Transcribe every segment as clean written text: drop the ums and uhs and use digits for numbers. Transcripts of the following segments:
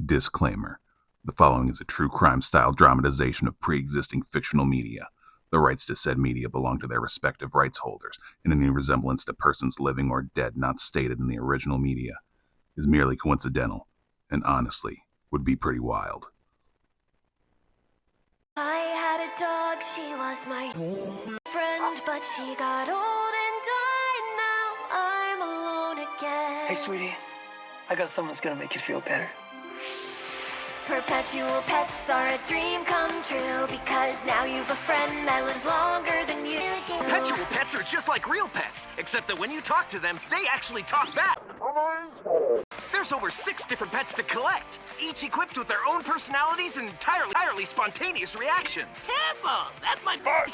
Disclaimer: the following is a true crime-style dramatization of pre-existing fictional media. The rights to said media belong to their respective rights holders, and any resemblance to persons living or dead not stated in the original media is merely coincidental, and honestly, would be pretty wild. I had a dog, she was my friend, but she got old and died. Now I'm alone again. Hey, sweetie, I got something that's gonna make you feel better. Perpetual pets are a dream come true, because now you've a friend that lives longer than you do. Perpetual pets are just like real pets, except that when you talk to them, they actually talk back. There's over 6 different pets to collect, each equipped with their own personalities and entirely spontaneous reactions. Careful! That's my boss!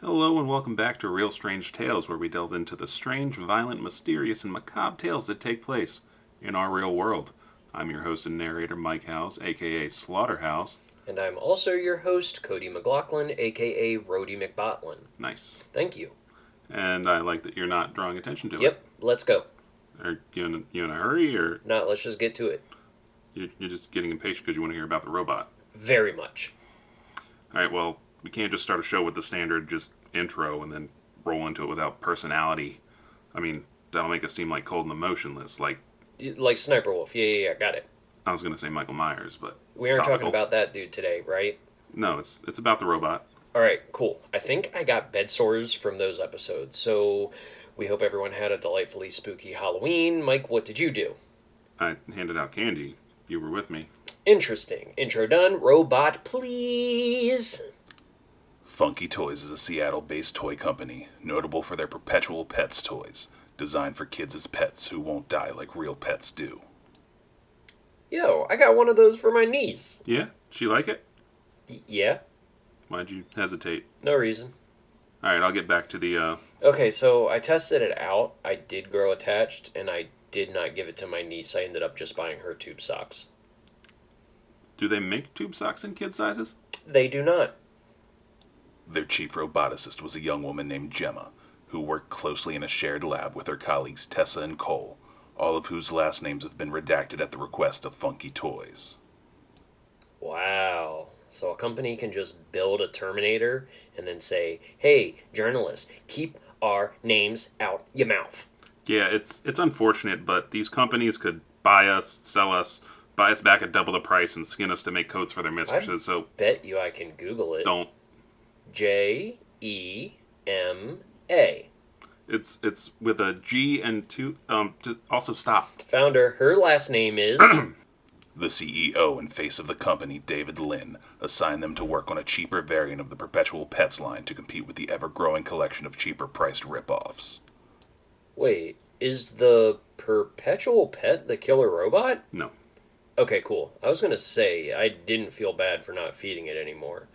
Hello and welcome back to Real Strange Tales, where we delve into the strange, violent, mysterious, and macabre tales that take place in our real world. I'm your host and narrator, Mike House, aka Slaughterhouse. And I'm also your host, Cody McLaughlin, aka Rhodey McBotlin. Nice. Thank you. And I like that you're not drawing attention to it. Yep, let's go. Are you in a hurry, or No, let's just get to it. you're just getting impatient because you want to hear about the robot? Very much. Alright, well, we can't just start a show with the standard just intro and then roll into it without personality. I mean, that'll make us seem like cold and emotionless, like Sniper Wolf. Yeah, got it. I was going to say Michael Myers, but We aren't topical. talking about that dude today, right? No, it's about the robot. Alright, cool. I think I got bed sores from those episodes, so we hope everyone had a delightfully spooky Halloween. Mike, what did you do? I handed out candy. You were with me. Interesting. Intro done. Robot, please. Funki Toys is a Seattle-based toy company, notable for their Perpetual Pets toys, designed for kids as pets who won't die like real pets do. Yo, I got one of those for my niece. Yeah? She like it? Yeah? Why'd you hesitate? No reason. Alright, I'll get back to the, Okay, so I tested it out. I did grow attached, and I did not give it to my niece. I ended up just buying her tube socks. do they make tube socks in kid sizes? They do not. Their chief roboticist was a young woman named Gemma, who worked closely in a shared lab with her colleagues Tessa and Cole, all of whose last names have been redacted at the request of Funki Toys. Wow. So a company can just build a Terminator and then say, hey, journalists, keep our names out your mouth. Yeah, it's unfortunate, but these companies could buy us, sell us, buy us back at double the price, and skin us to make coats for their mistresses, so Bet you I can Google it. don't. Jema. It's with a G and two, just also stop. Found her. Her last name is... The CEO and face of the company, David Lynn, assigned them to work on a cheaper variant of the Perpetual Pets line to compete with the ever-growing collection of cheaper-priced rip-offs. Wait, is the Perpetual Pet the killer robot? No. Okay, cool. I was going to say, I didn't feel bad for not feeding it anymore.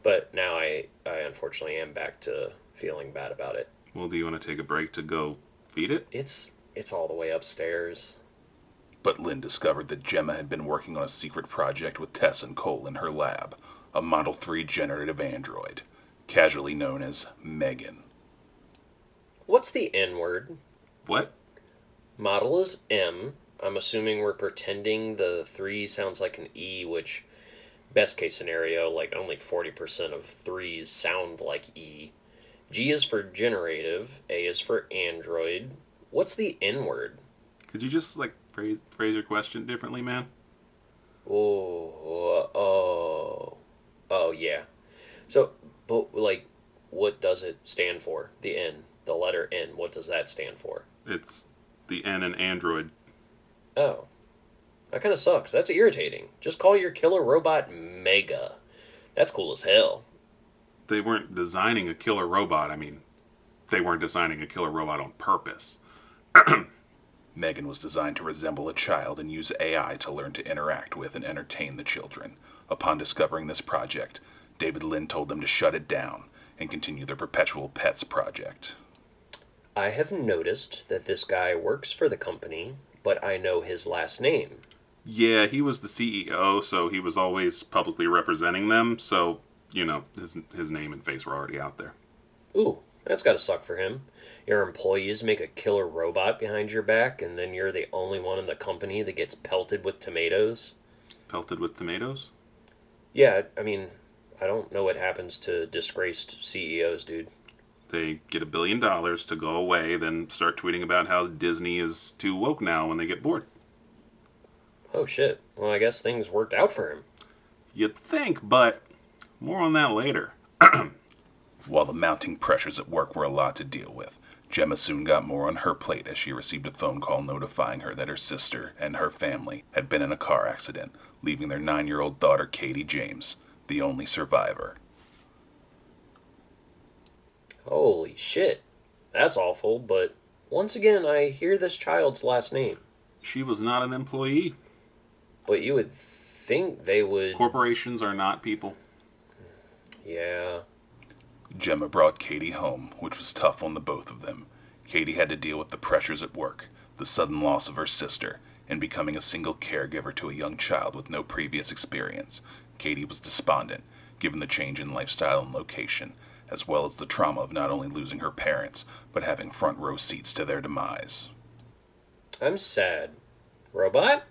But now I unfortunately am back to feeling bad about it. Well, do you want to take a break to go feed it? It's all the way upstairs. But Lynn discovered that Gemma had been working on a secret project with Tess and Cole in her lab, a Model 3 generative android, casually known as M3GAN. What's the N word? What? Model is M. I'm assuming we're pretending the 3 sounds like an E, which, best case scenario, like only 40% of 3s sound like E. G is for generative. A is for android. What's the N word? Could you just, phrase your question differently, man? Oh, yeah. So, but, what does it stand for? The N. The letter N. What does that stand for? It's the N in Android. Oh. That kind of sucks. That's irritating. Just call your killer robot Mega. That's cool as hell. They weren't designing a killer robot. I mean, they weren't designing a killer robot on purpose. M3GAN was designed to resemble a child and use AI to learn to interact with and entertain the children. Upon discovering this project, David Lynn told them to shut it down, and continue their perpetual pets project. I have noticed that this guy works for the company, but I know his last name. Yeah, he was the CEO, so he was always publicly representing them, so, his name and face were already out there. Ooh, that's gotta suck for him. Your employees make a killer robot behind your back, and then you're the only one in the company that gets pelted with tomatoes. Pelted with tomatoes? Yeah, I mean, I don't know what happens to disgraced CEOs, dude. They get $1 billion to go away, then start tweeting about how Disney is too woke now when they get bored. Oh shit. Well, I guess things worked out for him. You'd think, but more on that later. While the mounting pressures at work were a lot to deal with, Gemma soon got more on her plate as she received a phone call notifying her that her sister and her family had been in a car accident, leaving their 9-year-old daughter Katie James, the only survivor. Holy shit. That's awful, but once again, I hear this child's last name. She was not an employee. But you would think they would... Corporations are not people. Yeah. Gemma brought Katie home, which was tough on the both of them. Katie had to deal with the pressures at work, the sudden loss of her sister, and becoming a single caregiver to a young child with no previous experience. Katie was despondent, given the change in lifestyle and location, as well as the trauma of not only losing her parents, but having front row seats to their demise. I'm sad. Robot?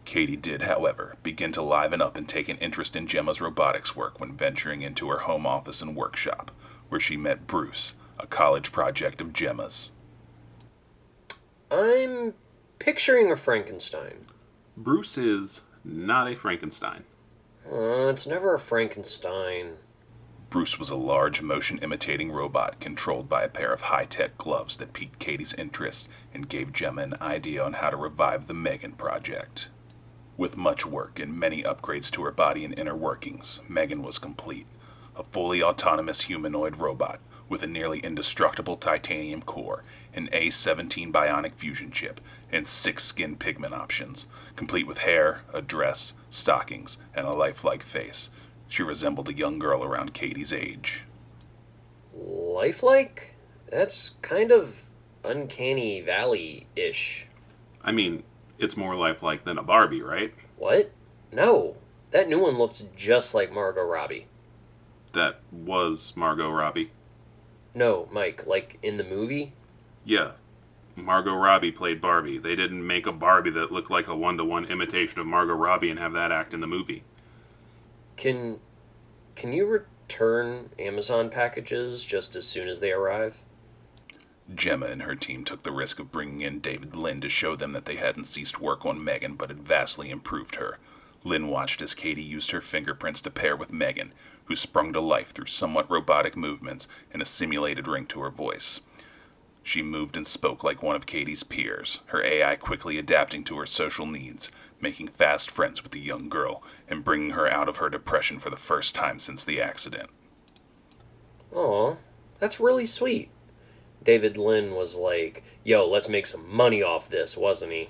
Katie did, however, begin to liven up and take an interest in Gemma's robotics work when venturing into her home office and workshop, where she met Bruce, a college project of Gemma's. I'm picturing a Frankenstein. Bruce is not a Frankenstein. It's never a Frankenstein. Bruce was a large motion-imitating robot controlled by a pair of high-tech gloves that piqued Katie's interest and gave Gemma an idea on how to revive the M3GAN project. With much work and many upgrades to her body and inner workings, M3GAN was complete. A fully autonomous humanoid robot with a nearly indestructible titanium core, an A17 bionic fusion chip, and 6 skin pigment options, complete with hair, a dress, stockings, and a lifelike face. She resembled a young girl around Katie's age. Lifelike? That's kind of Uncanny Valley-ish. I mean, it's more lifelike than a Barbie, right? What? No. That new one looks just like Margot Robbie. That was Margot Robbie. No, Mike, like in the movie? Yeah. Margot Robbie played Barbie. They didn't make a Barbie that looked like a one-to-one imitation of Margot Robbie and have that act in the movie. Can you return Amazon packages just as soon as they arrive? Gemma and her team took the risk of bringing in David Lynn to show them that they hadn't ceased work on M3GAN but had vastly improved her. Lynn watched as Katie used her fingerprints to pair with M3GAN, who sprung to life through somewhat robotic movements and a simulated ring to her voice. She moved and spoke like one of Katie's peers, her AI quickly adapting to her social needs, making fast friends with the young girl, and bringing her out of her depression for the first time since the accident. Aw, that's really sweet. David Lynn was like, yo, let's make some money off this, wasn't he?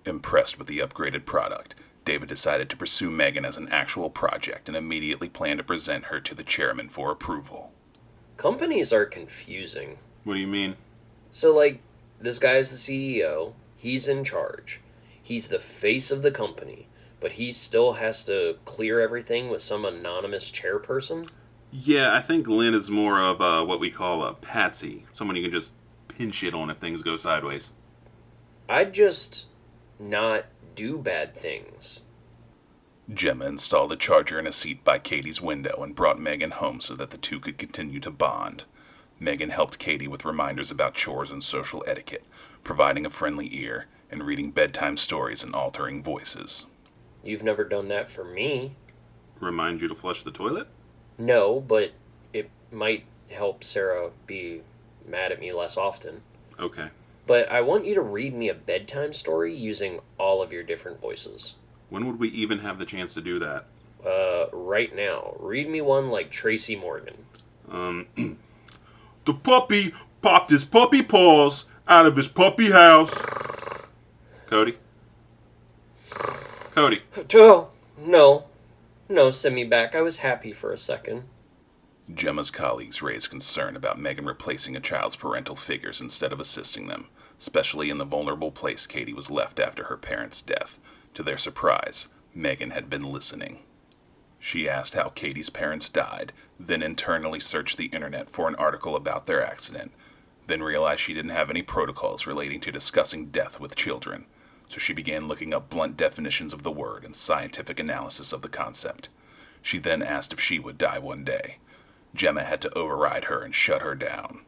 Impressed with the upgraded product, David decided to pursue M3GAN as an actual project and immediately planned to present her to the chairman for approval. Companies are confusing. What do you mean? So, like, this guy's the CEO, he's in charge, he's the face of the company, but he still has to clear everything with some anonymous chairperson? Yeah, I think Lynn is more of what we call a patsy. Someone you can just pin shit on if things go sideways. I'd just not do bad things. Gemma installed a charger in a seat by Katie's window and brought M3GAN home so that the two could continue to bond. M3GAN helped Katie with reminders about chores and social etiquette, providing a friendly ear, and reading bedtime stories in altering voices. You've never done that for me. Remind you to flush the toilet? No, but it might help Sarah be mad at me less often. Okay. But I want you to read me a bedtime story using all of your different voices. When would we even have the chance to do that? Right now. Read me one like Tracy Morgan. The puppy popped his puppy paws out of his puppy house. Cody? Cody. Oh, no. No, send me back. I was happy for a second. Gemma's colleagues raised concern about M3GAN replacing a child's parental figures instead of assisting them, especially in the vulnerable place Katie was left after her parents' death. To their surprise, M3GAN had been listening. She asked how Katie's parents died, then internally searched the internet for an article about their accident, then realized she didn't have any protocols relating to discussing death with children, so she began looking up blunt definitions of the word and scientific analysis of the concept. She then asked if she would die one day. Gemma had to override her and shut her down.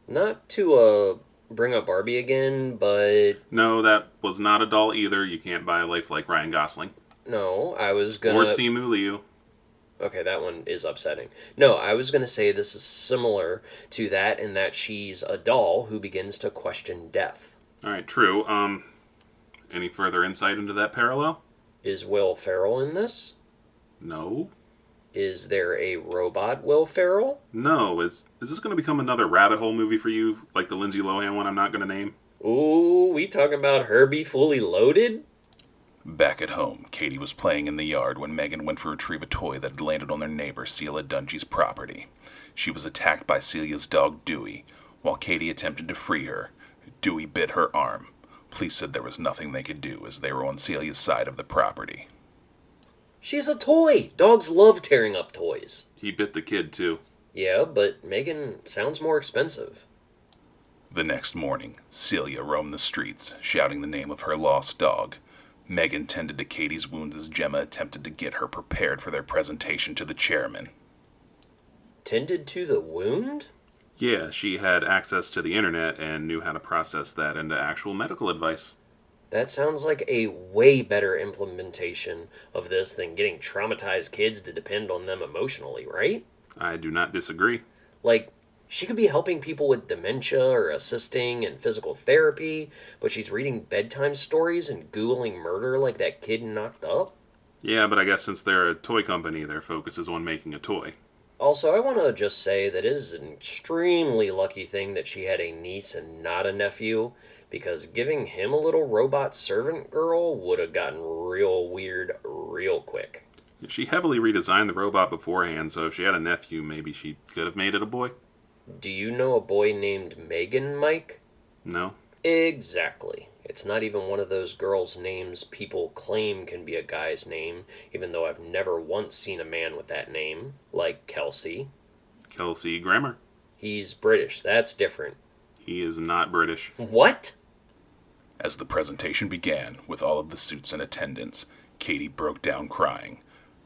Not to, bring up Barbie again, but... No, that was not a doll either. You can't buy a life like Ryan Gosling. No, I was gonna... Or Simu Liu. Okay, that one is upsetting. No, I was gonna say this is similar to that in that she's a doll who begins to question death. Alright, true. Any further insight into that parallel? Is Will Ferrell in this? No. Is there a robot Will Ferrell? No. Is this going to become another rabbit hole movie for you, like the Lindsay Lohan one I'm not going to name? Ooh, we talking about Herbie Fully Loaded? Back at home, Katie was playing in the yard when M3GAN went to retrieve a toy that had landed on their neighbor Celia Dungy's property. She was attacked by Celia's dog Dewey. While Katie attempted to free her, Dewey bit her arm. Police said there was nothing they could do as they were on Celia's side of the property. She's a toy. Dogs love tearing up toys. He bit the kid, too. Yeah, but M3GAN sounds more expensive. The next morning, Celia roamed the streets, shouting the name of her lost dog. M3GAN tended to Katie's wounds as Gemma attempted to get her prepared for their presentation to the chairman. Tended to the wound? Yeah, she had access to the internet and knew how to process that into actual medical advice. That sounds like a way better implementation of this than getting traumatized kids to depend on them emotionally, right? I do not disagree. Like, she could be helping people with dementia or assisting in physical therapy, but she's reading bedtime stories and Googling murder like that kid Knocked Up? Yeah, but I guess since they're a toy company, their focus is on making a toy. Also, I want to just say that it is an extremely lucky thing that she had a niece and not a nephew, because giving him a little robot servant girl would have gotten real weird real quick. She heavily redesigned the robot beforehand, so if she had a nephew, maybe she could have made it a boy. Do you know a boy named M3GAN, Mike? No? Exactly. It's not even one of those girls' names people claim can be a guy's name, even though I've never once seen a man with that name, like Kelsey. Kelsey Grammer. He's British, that's different. He is not British. What? As the presentation began, with all of the suits in attendance, Katie broke down crying.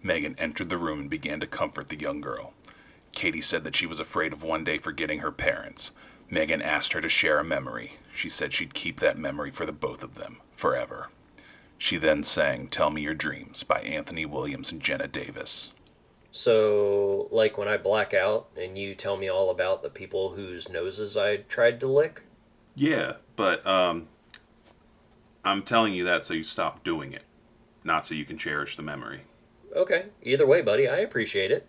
M3GAN entered the room and began to comfort the young girl. Katie said that she was afraid of one day forgetting her parents. M3GAN asked her to share a memory. She said she'd keep that memory for the both of them, forever. She then sang Tell Me Your Dreams by Anthony Williams and Jenna Davis. So, like when I black out and you tell me all about the people whose noses I tried to lick? Yeah, but I'm telling you that so you stop doing it, not so you can cherish the memory. Okay, either way, buddy, I appreciate it.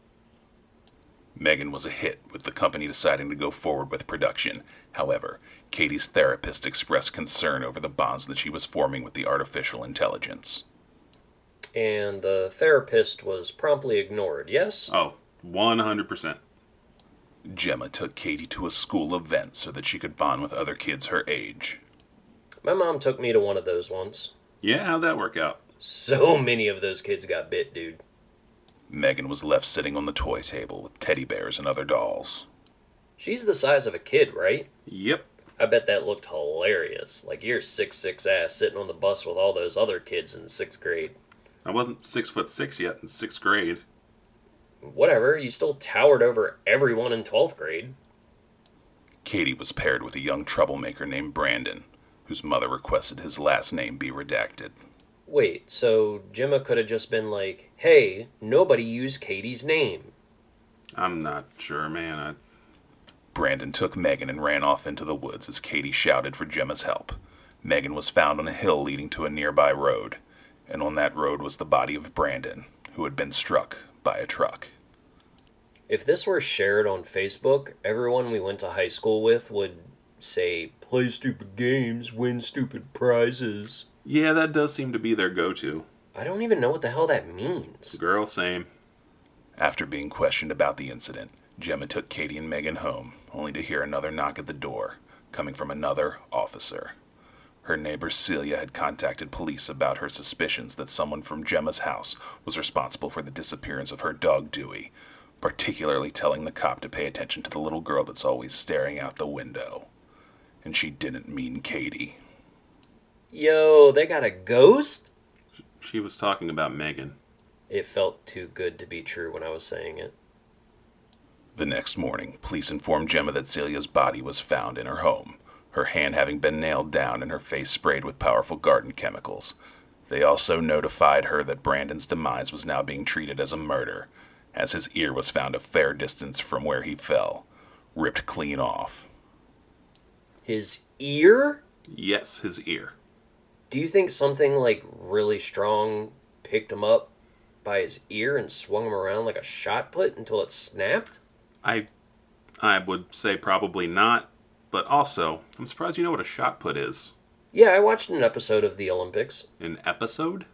M3GAN was a hit, with the company deciding to go forward with production. However, Katie's therapist expressed concern over the bonds that she was forming with the artificial intelligence. And the therapist was promptly ignored, yes? Oh, 100%. Gemma took Katie to a school event so that she could bond with other kids her age. My mom took me to one of those once. Yeah, how'd that work out? So many of those kids got bit, dude. M3GAN was left sitting on the toy table with teddy bears and other dolls. She's the size of a kid, right? Yep. I bet that looked hilarious. Like your 6'6" ass sitting on the bus with all those other kids in 6th grade. I wasn't 6'6" yet in 6th grade. Whatever, you still towered over everyone in 12th grade. Katie was paired with a young troublemaker named Brandon, whose mother requested his last name be redacted. Wait, so Gemma could have just been like, hey, nobody use Katie's name. I'm not sure, man. Brandon took M3GAN and ran off into the woods as Katie shouted for Gemma's help. M3GAN was found on a hill leading to a nearby road, and on that road was the body of Brandon, who had been struck by a truck. If this were shared on Facebook, everyone we went to high school with would say, play stupid games, win stupid prizes. Yeah, that does seem to be their go-to. I don't even know what the hell that means. Girl, same. After being questioned about the incident, Gemma took Katie and Megan home, only to hear another knock at the door, coming from another officer. Her neighbor Celia had contacted police about her suspicions that someone from Gemma's house was responsible for the disappearance of her dog Dewey, particularly telling the cop to pay attention to the little girl that's always staring out the window. And she didn't mean Katie. Yo, they got a ghost? She was talking about Megan. It felt too good to be true when I was saying it. The next morning, police informed Gemma that Celia's body was found in her home, her hand having been nailed down and her face sprayed with powerful garden chemicals. They also notified her that Brandon's demise was now being treated as a murder, as his ear was found a fair distance from where he fell, ripped clean off. His ear? Yes, his ear. Do you think something like really strong picked him up by his ear and swung him around like a shot put until it snapped? I would say probably not, but also, I'm surprised you know what a shot put is. Yeah, I watched an episode of the Olympics. An episode?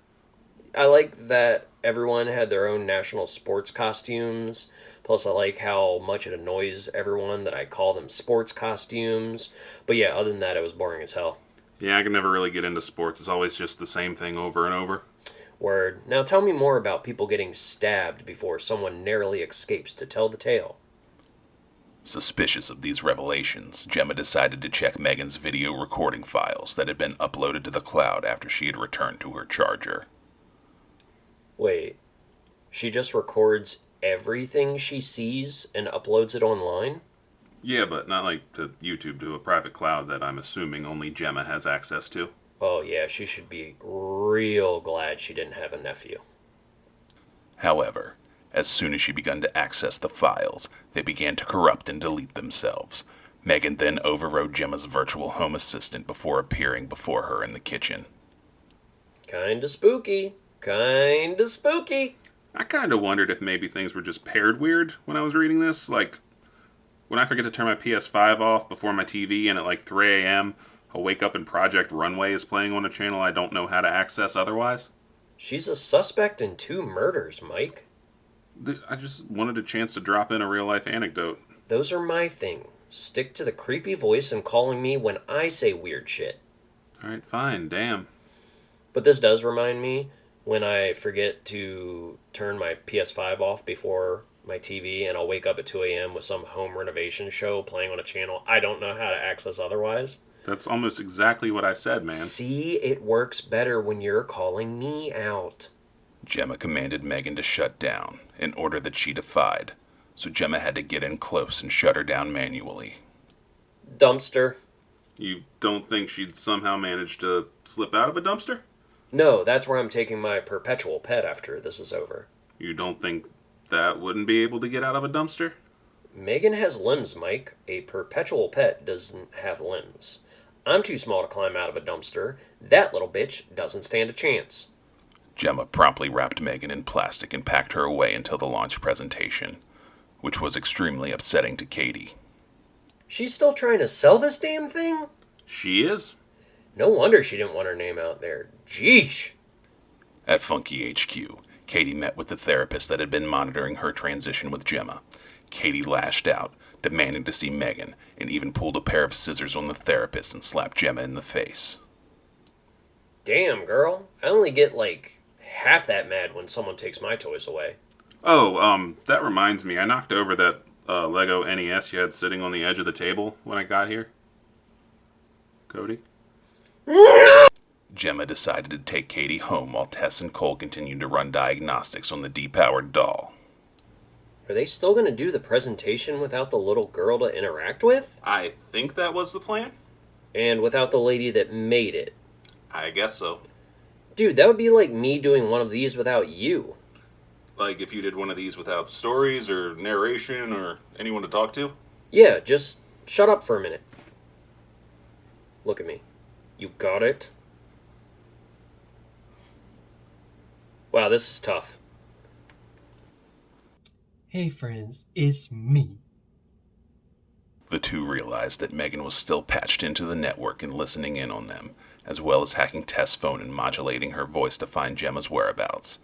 I like that everyone had their own national sports costumes. Plus, I like how much it annoys everyone that I call them sports costumes. But yeah, other than that, it was boring as hell. Yeah, I can never really get into sports. It's always just the same thing over and over. Word. Now tell me more about people getting stabbed before someone narrowly escapes to tell the tale. Suspicious of these revelations, Gemma decided to check Megan's video recording files that had been uploaded to the cloud after she had returned to her charger. Wait, she just records everything she sees and uploads it online? Yeah, but not like to YouTube, to a private cloud that I'm assuming only Gemma has access to. Oh yeah, she should be real glad she didn't have a nephew. However, as soon as she began to access the files, they began to corrupt and delete themselves. Megan then overrode Gemma's virtual home assistant before appearing before her in the kitchen. Kinda spooky. Kinda spooky. I kind of wondered if maybe things were just paired weird when I was reading this. Like, when I forget to turn my PS5 off before my TV and at like 3 a.m., I'll wake up and Project Runway is playing on a channel I don't know how to access otherwise. She's a suspect in 2 murders, Mike. I just wanted a chance to drop in a real-life anecdote. Those are my thing. Stick to the creepy voice and calling me when I say weird shit. Alright, fine, damn. But this does remind me when I forget to turn my PS5 off before my TV and I'll wake up at 2 a.m. with some home renovation show playing on a channel I don't know how to access otherwise. That's almost exactly what I said, man. See, it works better when you're calling me out. Gemma commanded Megan to shut down, an order that she defied, so Gemma had to get in close and shut her down manually. Dumpster. You don't think she'd somehow manage to slip out of a dumpster? No, that's where I'm taking my perpetual pet after this is over. You don't think that wouldn't be able to get out of a dumpster? Megan has limbs, Mike. A perpetual pet doesn't have limbs. I'm too small to climb out of a dumpster. That little bitch doesn't stand a chance. Gemma promptly wrapped Megan in plastic and packed her away until the launch presentation, which was extremely upsetting to Katie. She's still trying to sell this damn thing? She is. No wonder she didn't want her name out there. Jeesh. At Funki HQ, Katie met with the therapist that had been monitoring her transition with Gemma. Katie lashed out, demanding to see Megan, and even pulled a pair of scissors on the therapist and slapped Gemma in the face. Damn, girl. I only get like half that mad when someone takes my toys away. Oh, that reminds me. I knocked over that Lego NES you had sitting on the edge of the table when I got here. Cody? Gemma decided to take Katie home while Tess and Cole continued to run diagnostics on the depowered doll. Are they still going to do the presentation without the little girl to interact with? I think that was the plan. And without the lady that made it? I guess so. Dude, that would be like me doing one of these without you. Like if you did one of these without stories or narration or anyone to talk to? Yeah, just shut up for a minute. Look at me. You got it? Wow, this is tough. Hey friends, it's me. The two realized that Megan was still patched into the network and listening in on them, as well as hacking Tess' phone and modulating her voice to find Gemma's whereabouts.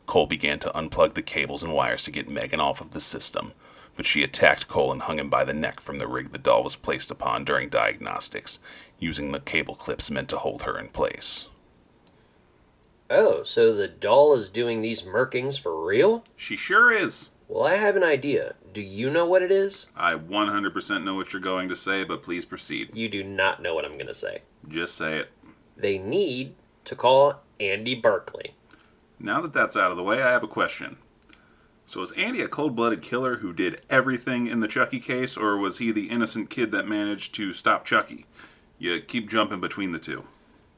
Cole began to unplug the cables and wires to get M3GAN off of the system, but she attacked Cole and hung him by the neck from the rig the doll was placed upon during diagnostics, using the cable clips meant to hold her in place. Oh, so the doll is doing these murkings for real? She sure is. Well, I have an idea. Do you know what it is? I 100% know what you're going to say, but please proceed. You do not know what I'm going to say. Just say it. They need to call Andy Barkley. Now that that's out of the way, I have a question. So is Andy a cold-blooded killer who did everything in the Chucky case, or was he the innocent kid that managed to stop Chucky? You keep jumping between the two.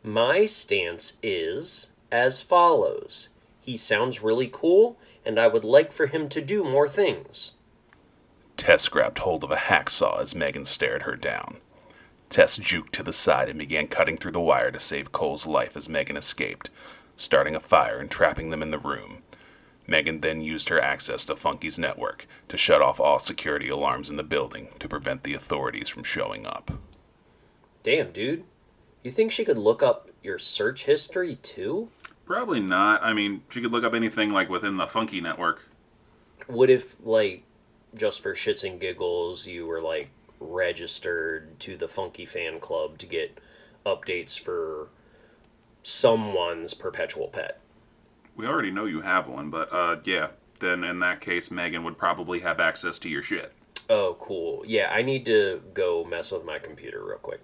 My stance is as follows. He sounds really cool, and I would like for him to do more things. Tess grabbed hold of a hacksaw as M3GAN stared her down. Tess juked to the side and began cutting through the wire to save Cole's life as M3GAN escaped, starting a fire and trapping them in the room. M3GAN then used her access to Funki's network to shut off all security alarms in the building to prevent the authorities from showing up. Damn, dude. You think she could look up your search history, too? Probably not. I mean, she could look up anything like within the Funki network. What if, like, just for shits and giggles, you were, like, registered to the Funky fan club to get updates for someone's perpetual pet? We already know you have one, but, yeah. Then in that case, M3GAN would probably have access to your shit. Oh, cool. Yeah, I need to go mess with my computer real quick.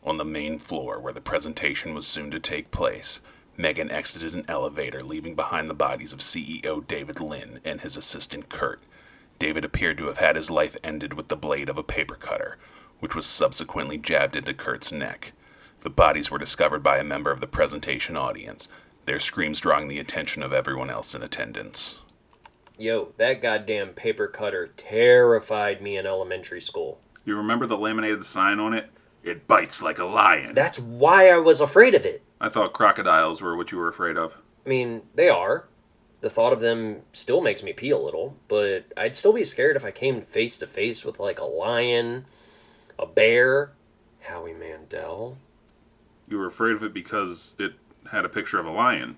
On the main floor, where the presentation was soon to take place, M3GAN exited an elevator, leaving behind the bodies of CEO David Lynn and his assistant Kurt. David appeared to have had his life ended with the blade of a paper cutter, which was subsequently jabbed into Kurt's neck. The bodies were discovered by a member of the presentation audience, their screams drawing the attention of everyone else in attendance. Yo, that goddamn paper cutter terrified me in elementary school. You remember the laminated sign on it? It bites like a lion. That's why I was afraid of it. I thought crocodiles were what you were afraid of. I mean, they are. The thought of them still makes me pee a little, but I'd still be scared if I came face to face with, like, a lion, a bear, Howie Mandel. You were afraid of it because it had a picture of a lion.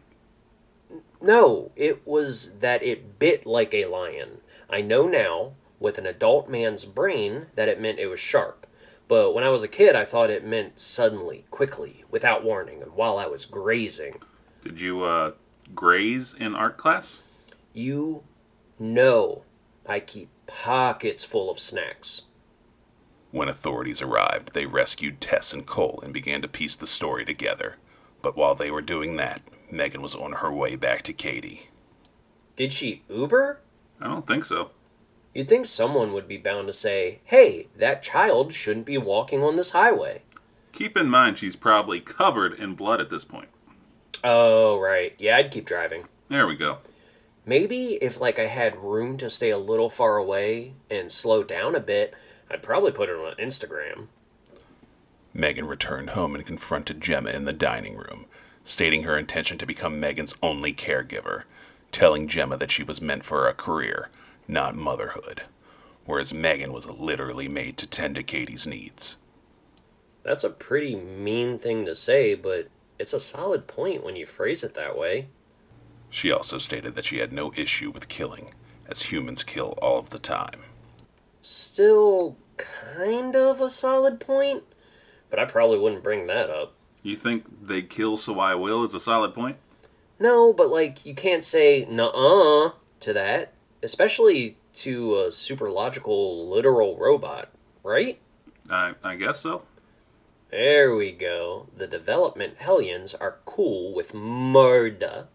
No, it was that it bit like a lion. I know now, with an adult man's brain, that it meant it was sharp. But when I was a kid, I thought it meant suddenly, quickly, without warning, and while I was grazing. Did you, graze in art class? You know I keep pockets full of snacks. When authorities arrived, they rescued Tess and Cole and began to piece the story together. But while they were doing that, M3GAN was on her way back to Katie. Did she Uber? I don't think so. You'd think someone would be bound to say, hey, that child shouldn't be walking on this highway. Keep in mind she's probably covered in blood at this point. Oh, right. Yeah, I'd keep driving. There we go. Maybe if, like, I had room to stay a little far away and slow down a bit, I'd probably put it on Instagram. M3GAN returned home and confronted Gemma in the dining room, stating her intention to become M3GAN's only caregiver, telling Gemma that she was meant for a career, not motherhood, whereas M3GAN was literally made to tend to Katie's needs. That's a pretty mean thing to say, but it's a solid point when you phrase it that way. She also stated that she had no issue with killing, as humans kill all of the time. Still kind of a solid point, but I probably wouldn't bring that up. You think they kill so I will is a solid point? No, but, like, you can't say nuh-uh to that, especially to a super logical, literal robot, right? I guess so. There we go. The development hellions are cool with murder.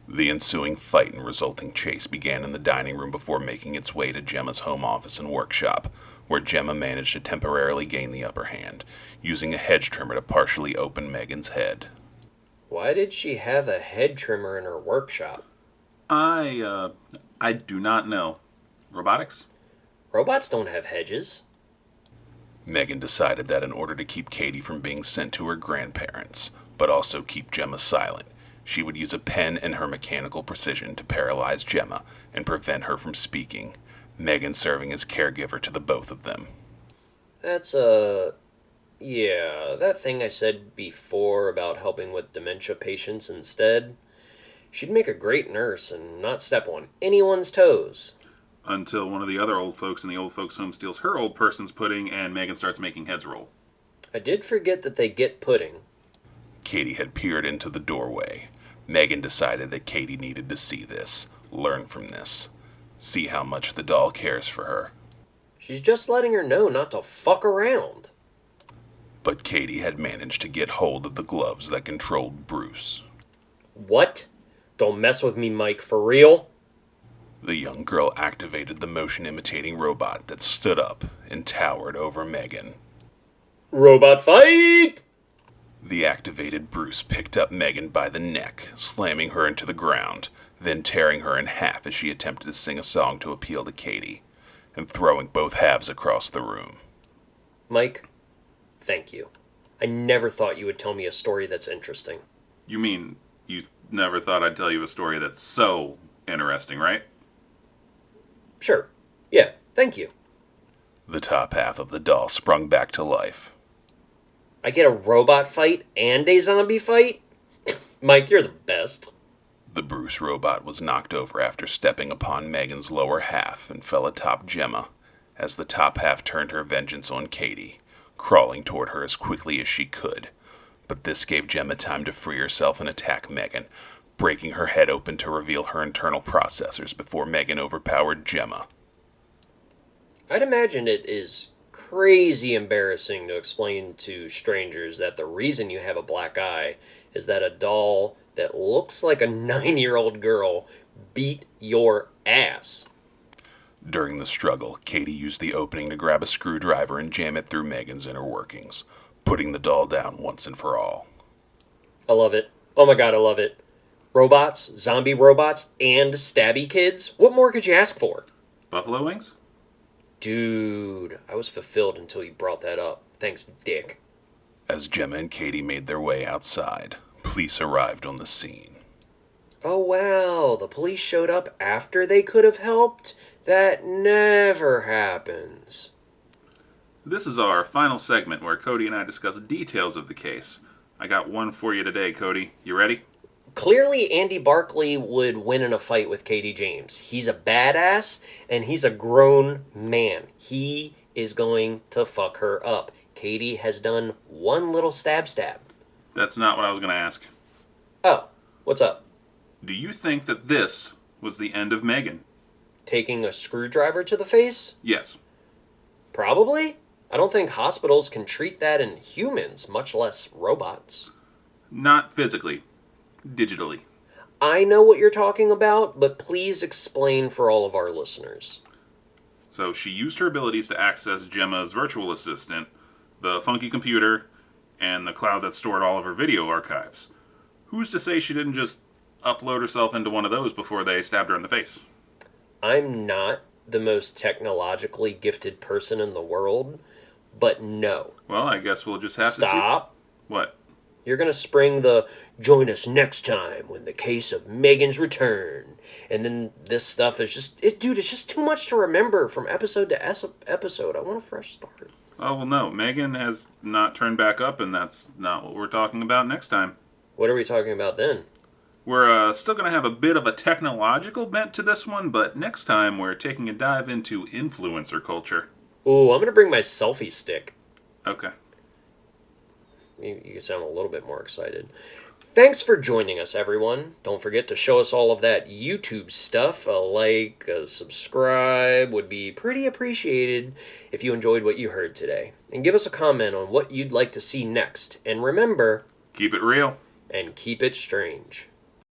The ensuing fight and resulting chase began in the dining room before making its way to Gemma's home office and workshop, where Gemma managed to temporarily gain the upper hand, using a hedge trimmer to partially open M3GAN's head. Why did she have a head trimmer in her workshop? I do not know. Robotics? Robots don't have hedges. M3GAN decided that in order to keep Katie from being sent to her grandparents, but also keep Gemma silent, she would use a pen and her mechanical precision to paralyze Gemma and prevent her from speaking, M3GAN serving as caregiver to the both of them. That's, yeah, that thing I said before about helping with dementia patients instead. She'd make a great nurse and not step on anyone's toes. Until one of the other old folks in the old folks' home steals her old person's pudding and M3GAN starts making heads roll. I did forget that they get pudding. Cody had peered into the doorway. M3GAN decided that Cody needed to see this, learn from this, see how much the doll cares for her. She's just letting her know not to fuck around. But Cody had managed to get hold of the gloves that controlled Bruce. What? Don't mess with me, Mike, for real? The young girl activated the motion-imitating robot that stood up and towered over M3GAN. Robot fight! The activated Bruce picked up M3GAN by the neck, slamming her into the ground, then tearing her in half as she attempted to sing a song to appeal to Cody, and throwing both halves across the room. Mike, thank you. I never thought you would tell me a story that's interesting. You mean you never thought I'd tell you a story that's so interesting, right? Sure. Yeah, thank you. The top half of the doll sprung back to life. I get a robot fight and a zombie fight? Mike, you're the best. The Bruce robot was knocked over after stepping upon M3GAN's lower half and fell atop Gemma, as the top half turned her vengeance on Cody, crawling toward her as quickly as she could. But this gave Gemma time to free herself and attack M3GAN, breaking her head open to reveal her internal processors before M3GAN overpowered Gemma. I'd imagine it is crazy embarrassing to explain to strangers that the reason you have a black eye is that a doll that looks like a 9-year-old girl beat your ass. During the struggle, Cody used the opening to grab a screwdriver and jam it through M3GAN's inner workings, putting the doll down once and for all. I love it. Oh my god, I love it. Robots, zombie robots, and stabby kids? What more could you ask for? Buffalo wings? Dude, I was fulfilled until you brought that up. Thanks, Dick. As Gemma and Cody made their way outside, police arrived on the scene. Oh wow, the police showed up after they could have helped? That never happens. This is our final segment where Cody and I discuss details of the case. I got one for you today, Cody. You ready? Clearly, Andy Barkley would win in a fight with Katie James. He's a badass, and he's a grown man. He is going to fuck her up. Katie has done one little stab. That's not what I was going to ask. Oh, what's up? Do you think that this was the end of M3GAN? Taking a screwdriver to the face? Yes. Probably. I don't think hospitals can treat that in humans, much less robots. Not physically. Digitally. I know what you're talking about, but please explain for all of our listeners. So she used her abilities to access Gemma's virtual assistant, the Funki computer, and the cloud that stored all of her video archives. Who's to say she didn't just upload herself into one of those before they stabbed her in the face? I'm not the most technologically gifted person in the world, but no. Well, I guess we'll just have to see. Stop. What? You're going to spring the join us next time when the case of M3GAN's return. And then this stuff is just, dude, it's just too much to remember from episode to episode. I want a fresh start. Oh, well, no. M3GAN has not turned back up, and that's not what we're talking about next time. What are we talking about then? We're still going to have a bit of a technological bent to this one, but next time we're taking a dive into influencer culture. Ooh, I'm going to bring my selfie stick. Okay. You sound a little bit more excited. Thanks for joining us, everyone. Don't forget to show us all of that YouTube stuff. A like, a subscribe would be pretty appreciated if you enjoyed what you heard today. And give us a comment on what you'd like to see next. And remember, Keep it real. and keep it strange.